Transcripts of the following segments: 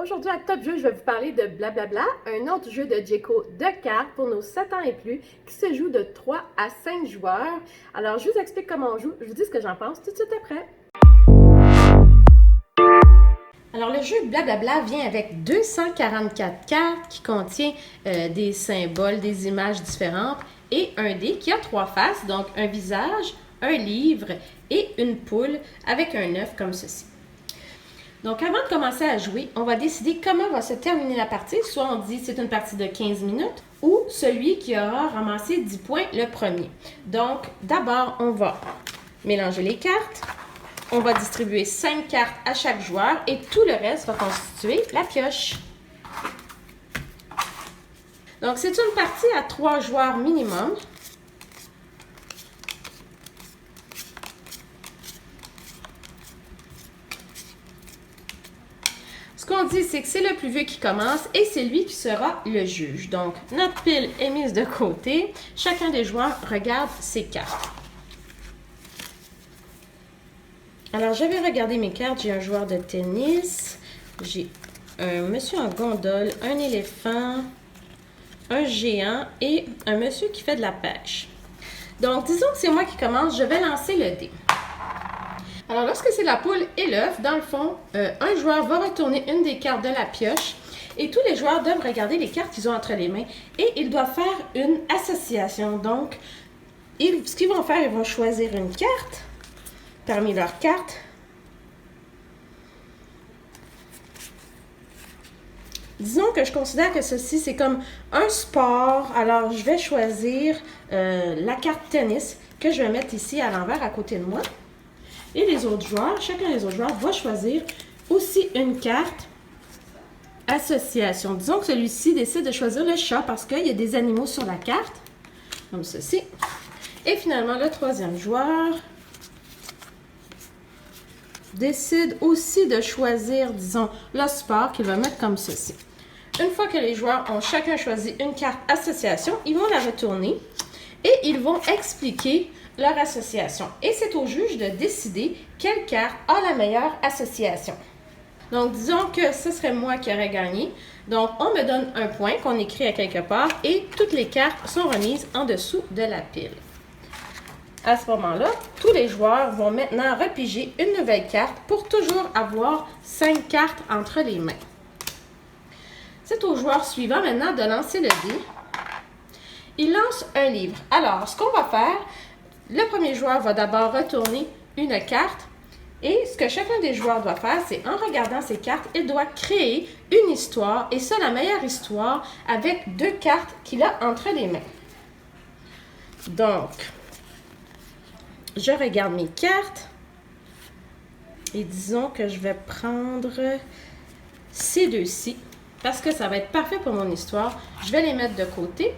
Aujourd'hui à Top Jeu, je vais vous parler de Blablabla, un autre jeu de Djeco de cartes pour nos 7 ans et plus qui se joue de 3 à 5 joueurs. Alors je vous explique comment on joue, je vous dis ce que j'en pense tout de suite après. Alors le jeu Blablabla vient avec 244 cartes qui contient des symboles, des images différentes et un dé qui a 3 faces, donc un visage, un livre et une poule avec un œuf comme ceci. Donc, avant de commencer à jouer, on va décider comment va se terminer la partie. Soit on dit c'est une partie de 15 minutes ou celui qui aura ramassé 10 points le premier. Donc, d'abord, on va mélanger les cartes. On va distribuer 5 cartes à chaque joueur et tout le reste va constituer la pioche. Donc, c'est une partie à 3 joueurs minimum. Ce qu'on dit, c'est que c'est le plus vieux qui commence et c'est lui qui sera le juge. Donc, notre pile est mise de côté. Chacun des joueurs regarde ses cartes. Alors, je vais regarder mes cartes. J'ai un joueur de tennis. J'ai un monsieur en gondole, un éléphant, un géant et un monsieur qui fait de la pêche. Donc, disons que c'est moi qui commence. Je vais lancer le dé. Alors, lorsque c'est la poule et l'œuf, dans le fond, un joueur va retourner une des cartes de la pioche et tous les joueurs doivent regarder les cartes qu'ils ont entre les mains et ils doivent faire une association. Donc, ce qu'ils vont faire, ils vont choisir une carte parmi leurs cartes. Disons que je considère que ceci, c'est comme un sport. Alors, je vais choisir la carte tennis que je vais mettre ici à l'envers à côté de moi. Et les autres joueurs, chacun des autres joueurs va choisir aussi une carte association. Disons que celui-ci décide de choisir le chat parce qu'il y a des animaux sur la carte, comme ceci. Et finalement, le troisième joueur décide aussi de choisir, disons, le sport qu'il va mettre comme ceci. Une fois que les joueurs ont chacun choisi une carte association, ils vont la retourner et ils vont expliquer leur association. Et c'est au juge de décider quelle carte a la meilleure association. Donc, disons que ce serait moi qui aurais gagné. Donc, on me donne un point qu'on écrit à quelque part et toutes les cartes sont remises en dessous de la pile. À ce moment-là, tous les joueurs vont maintenant repiger une nouvelle carte pour toujours avoir 5 cartes entre les mains. C'est au joueur suivant maintenant de lancer le dé. Il lance un livre. Alors, ce qu'on va faire, le premier joueur va d'abord retourner une carte et ce que chacun des joueurs doit faire, c'est en regardant ces cartes, il doit créer une histoire et ça, la meilleure histoire avec 2 cartes qu'il a entre les mains. Donc, je regarde mes cartes et disons que je vais prendre ces deux-ci parce que ça va être parfait pour mon histoire. Je vais les mettre de côté.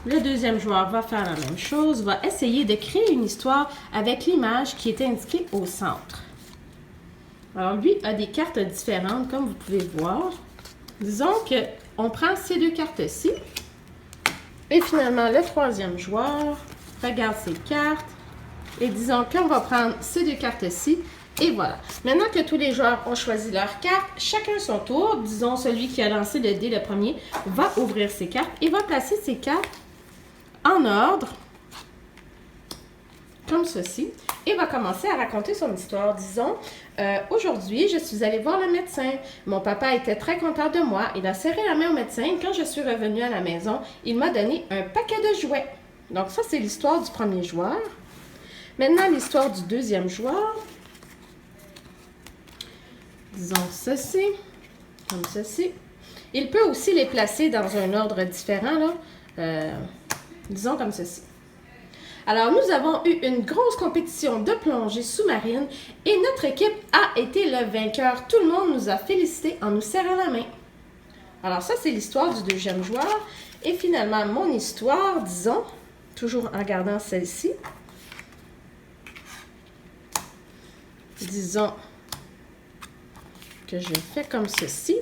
Le deuxième joueur va faire la même chose, va essayer de créer une histoire avec l'image qui est indiquée au centre. Alors, lui a des cartes différentes, comme vous pouvez voir. Disons qu'on prend ces 2 cartes-ci. Et finalement, le troisième joueur regarde ses cartes. Et disons qu'on va prendre ces 2 cartes-ci. Et voilà. Maintenant que tous les joueurs ont choisi leur carte, chacun son tour, disons celui qui a lancé le dé le premier, va ouvrir ses cartes et va placer ses cartes en ordre, comme ceci, et va commencer à raconter son histoire. Disons, aujourd'hui, je suis allée voir le médecin. Mon papa était très content de moi. Il a serré la main au médecin. Quand je suis revenue à la maison, il m'a donné un paquet de jouets. Donc ça, c'est l'histoire du premier joueur. Maintenant, l'histoire du deuxième joueur. Disons ceci, comme ceci. Il peut aussi les placer dans un ordre différent, là. Disons comme ceci. Alors, nous avons eu une grosse compétition de plongée sous-marine et notre équipe a été le vainqueur. Tout le monde nous a félicités en nous serrant la main. Alors, ça, c'est l'histoire du deuxième joueur. Et finalement, mon histoire, disons, toujours en gardant celle-ci. Disons que je fais comme ceci.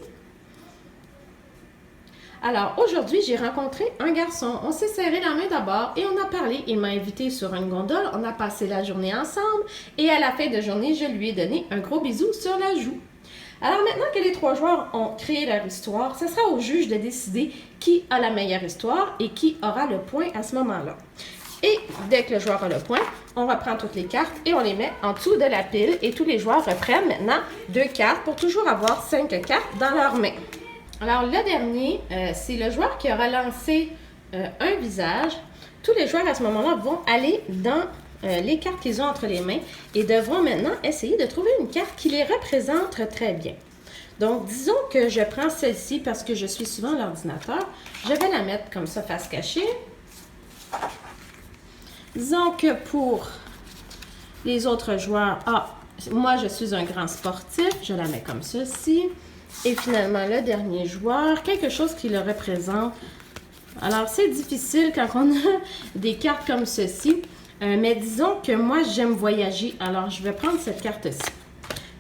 Alors, aujourd'hui, j'ai rencontré un garçon. On s'est serré la main d'abord et on a parlé. Il m'a invité sur une gondole. On a passé la journée ensemble et à la fin de journée, je lui ai donné un gros bisou sur la joue. Alors maintenant que les 3 joueurs ont créé leur histoire, ce sera au juge de décider qui a la meilleure histoire et qui aura le point à ce moment-là. Et dès que le joueur a le point, on reprend toutes les cartes et on les met en dessous de la pile. Et tous les joueurs reprennent maintenant 2 cartes pour toujours avoir 5 cartes dans leurs mains. Alors le dernier, c'est le joueur qui aura lancé un visage. Tous les joueurs à ce moment-là vont aller dans les cartes qu'ils ont entre les mains et devront maintenant essayer de trouver une carte qui les représente très bien. Donc, disons que je prends celle-ci parce que je suis souvent à l'ordinateur. Je vais la mettre comme ça, face cachée. Disons que pour les autres joueurs, moi je suis un grand sportif, je la mets comme ceci. Et finalement, le dernier joueur, quelque chose qui le représente. Alors, c'est difficile quand on a des cartes comme ceci. Mais disons que moi, j'aime voyager. Alors, je vais prendre cette carte-ci.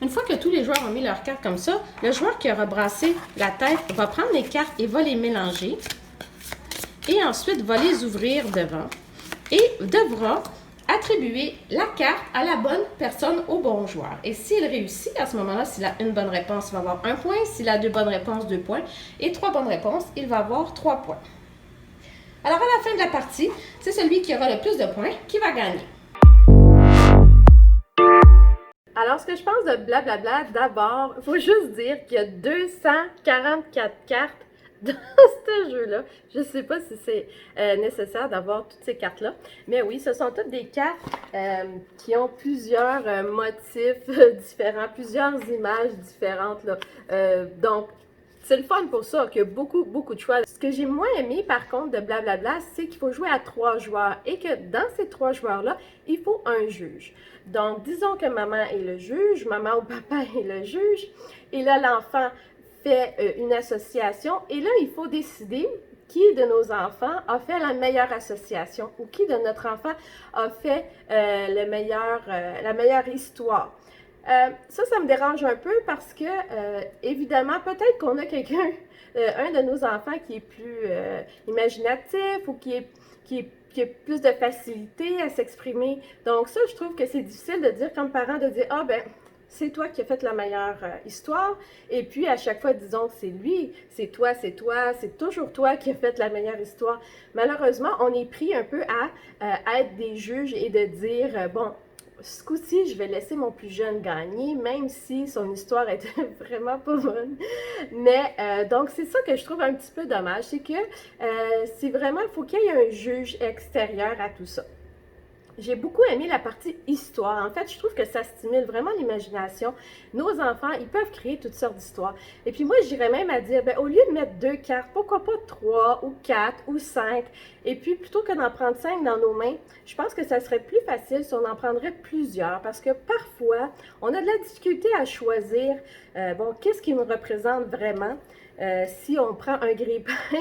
Une fois que tous les joueurs ont mis leurs cartes comme ça, le joueur qui aura brassé la tête va prendre les cartes et va les mélanger. Et ensuite, va les ouvrir devant. Et devra attribuer la carte à la bonne personne, au bon joueur. Et s'il réussit, à ce moment-là, s'il a une bonne réponse, il va avoir 1 point. S'il a 2 bonnes réponses, 2 points. Et 3 bonnes réponses, il va avoir 3 points. Alors, à la fin de la partie, c'est celui qui aura le plus de points qui va gagner. Alors, ce que je pense de blablabla, d'abord, il faut juste dire qu'il y a 244 cartes dans ce jeu-là. Je ne sais pas si c'est nécessaire d'avoir toutes ces cartes-là. Mais oui, ce sont toutes des cartes qui ont plusieurs motifs différents, plusieurs images différentes, là. Donc, c'est le fun pour ça, qu'il y a beaucoup de choix. Ce que j'ai moins aimé, par contre, de blablabla, c'est qu'il faut jouer à 3 joueurs et que dans ces 3 joueurs-là, il faut un juge. Donc, disons que maman est le juge, maman ou papa est le juge, et là, l'enfant fait une association, et là, il faut décider qui de nos enfants a fait la meilleure association ou qui de notre enfant a fait la meilleure histoire. Ça me dérange un peu parce que, évidemment, peut-être qu'on a quelqu'un, un de nos enfants qui est plus imaginatif ou qui a plus de facilité à s'exprimer. Donc ça, je trouve que c'est difficile de dire comme parent, de dire « Ah ben, c'est toi qui as fait la meilleure histoire. » Et puis, à chaque fois, disons que c'est lui, c'est toi, c'est toujours toi qui as fait la meilleure histoire. Malheureusement, on est pris un peu à être des juges et de dire « Bon, ce coup-ci, je vais laisser mon plus jeune gagner, même si son histoire était vraiment pas bonne. » Mais, donc, c'est ça que je trouve un petit peu dommage, c'est que c'est vraiment, il faut qu'il y ait un juge extérieur à tout ça. J'ai beaucoup aimé la partie histoire. En fait, je trouve que ça stimule vraiment l'imagination. Nos enfants, ils peuvent créer toutes sortes d'histoires. Et puis moi, j'irais même à dire, ben, au lieu de mettre 2 cartes, pourquoi pas 3 ou 4 ou 5? Et puis, plutôt que d'en prendre 5 dans nos mains, je pense que ça serait plus facile si on en prendrait plusieurs. Parce que parfois, on a de la difficulté à choisir, bon, qu'est-ce qui nous représente vraiment? Si on prend un grille-pain,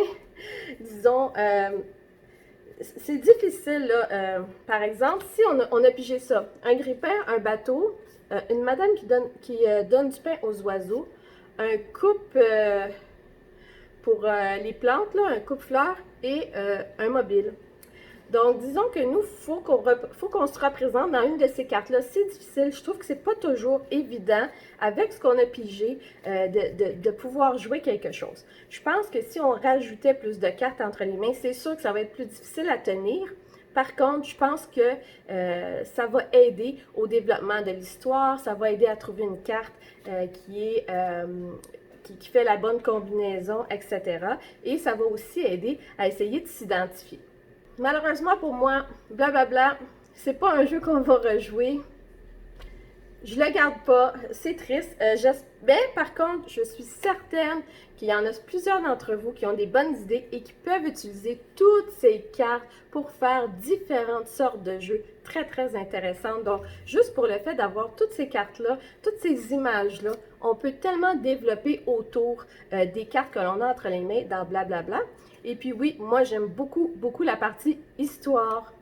disons... c'est difficile, là. Par exemple, si on a pigé ça, un grille-pain, un bateau, une madame qui donne du pain aux oiseaux, un coupe pour les plantes, là, un coupe-fleurs et un mobile. Donc, disons que nous, faut qu'on se représente dans une de ces cartes-là. C'est difficile. Je trouve que c'est pas toujours évident, avec ce qu'on a pigé, de pouvoir jouer quelque chose. Je pense que si on rajoutait plus de cartes entre les mains, c'est sûr que ça va être plus difficile à tenir. Par contre, je pense que ça va aider au développement de l'histoire. Ça va aider à trouver une carte qui fait la bonne combinaison, etc. Et ça va aussi aider à essayer de s'identifier. Malheureusement pour moi, blablabla, c'est pas un jeu qu'on va rejouer. Je le garde pas, c'est triste. Mais par contre, je suis certaine qu'il y en a plusieurs d'entre vous qui ont des bonnes idées et qui peuvent utiliser toutes ces cartes pour faire différentes sortes de jeux très intéressantes. Donc, juste pour le fait d'avoir toutes ces cartes-là, toutes ces images-là, on peut tellement développer autour des cartes que l'on a entre les mains dans blablabla. Et puis oui, moi j'aime beaucoup la partie histoire.